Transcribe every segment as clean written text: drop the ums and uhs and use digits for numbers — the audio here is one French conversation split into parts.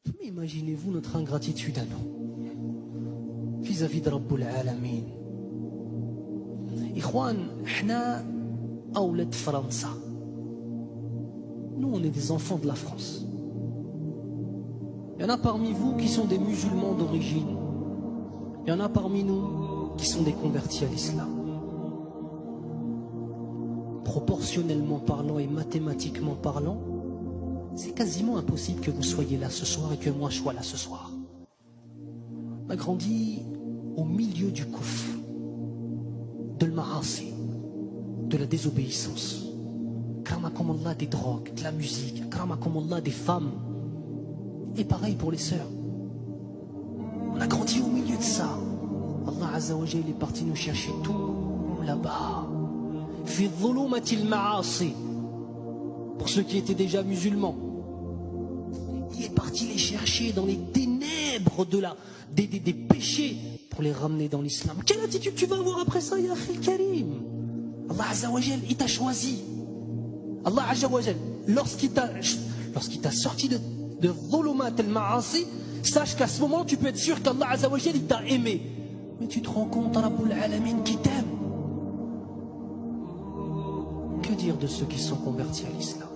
Mais imaginez-vous notre ingratitude à nous, vis-à-vis de Rabbul Alamin. Ikhwan, hna awlad França. Nous, on est des enfants de la France. Il y en a parmi vous qui sont des musulmans d'origine. Il y en a parmi nous qui sont des convertis à l'islam. Proportionnellement parlant et mathématiquement parlant, c'est quasiment impossible que vous soyez là ce soir et que moi je sois là ce soir. On a grandi au milieu du kufr, de l'ma'asi, de la désobéissance. Kramakum Allah, des drogues, de la musique, Kramakum Allah, des femmes. Et pareil pour les sœurs. On a grandi au milieu de ça. Allah Azza wa Jalla est parti nous chercher tout là-bas. Fi dhulumatil ma'asi. Pour ceux qui étaient déjà musulmans, il est parti les chercher dans les ténèbres des péchés pour les ramener dans l'islam. Quelle attitude tu vas avoir après ça, ya Akhil Karim? Allah Azza wa Jalla, il t'a choisi. Allah Azza wa Jalla, lorsqu'il t'a sorti de dhulumat al-ma'asi, sache qu'à ce moment tu peux être sûr qu'Allah Azza wa Jalla, il t'a aimé. Mais tu te rends compte, Rabbul Alamin qui t'aime. Que dire de ceux qui sont convertis à l'islam?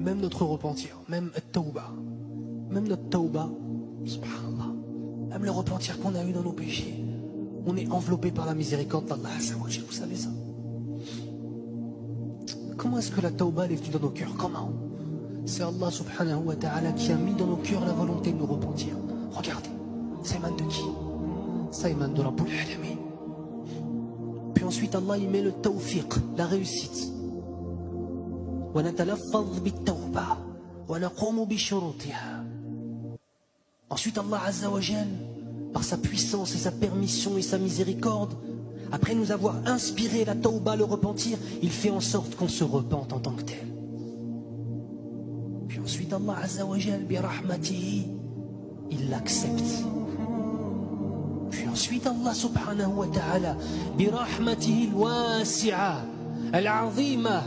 Même notre repentir, même notre tawba, subhanallah, même le repentir qu'on a eu dans nos péchés, on est enveloppé par la miséricorde d'Allah Azza wa Jalla, vous savez ça? Comment est-ce que la tawba est venue dans nos cœurs? Comment? C'est Allah subhanahu wa ta'ala qui a mis dans nos cœurs la volonté de nous repentir. Regardez, ça émane de qui? Ça émane de Rabbul Alamin. Puis ensuite Allah il met le tawfiq, la réussite. Ensuite Allah Azza wa Jal, par sa puissance et sa permission et sa miséricorde, après nous avoir inspiré la tawba, le repentir, il fait en sorte qu'on se repente en tant que tel. Puis ensuite Allah Azza wa Jal, bi rahmatihi, il l'accepte. Puis ensuite Allah subhanahu wa ta'ala, bi rahmatihi al-wasi'a al-'azima,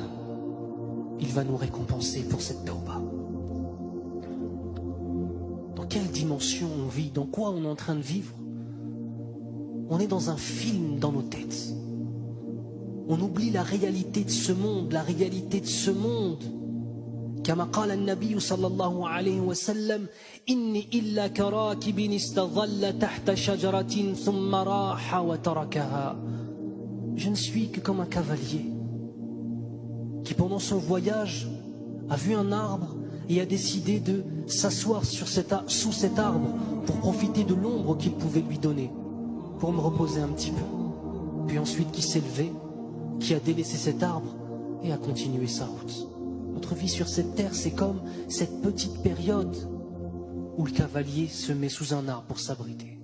il va nous récompenser pour cette tawba. Dans quelle dimension on vit? Dans quoi on est en train de vivre? On est dans un film dans nos têtes. On oublie la réalité de ce monde, la réalité de ce monde. كما قال النبي صلى الله عليه وسلم إني إلا كراكب استظل تحت شجرة ثم راح وتركها. Je ne suis que comme un cavalier qui pendant son voyage a vu un arbre et a décidé de s'asseoir sous cet arbre pour profiter de l'ombre qu'il pouvait lui donner, pour me reposer un petit peu. Puis ensuite qui s'est levé, qui a délaissé cet arbre et a continué sa route. Notre vie sur cette terre, c'est comme cette petite période où le cavalier se met sous un arbre pour s'abriter.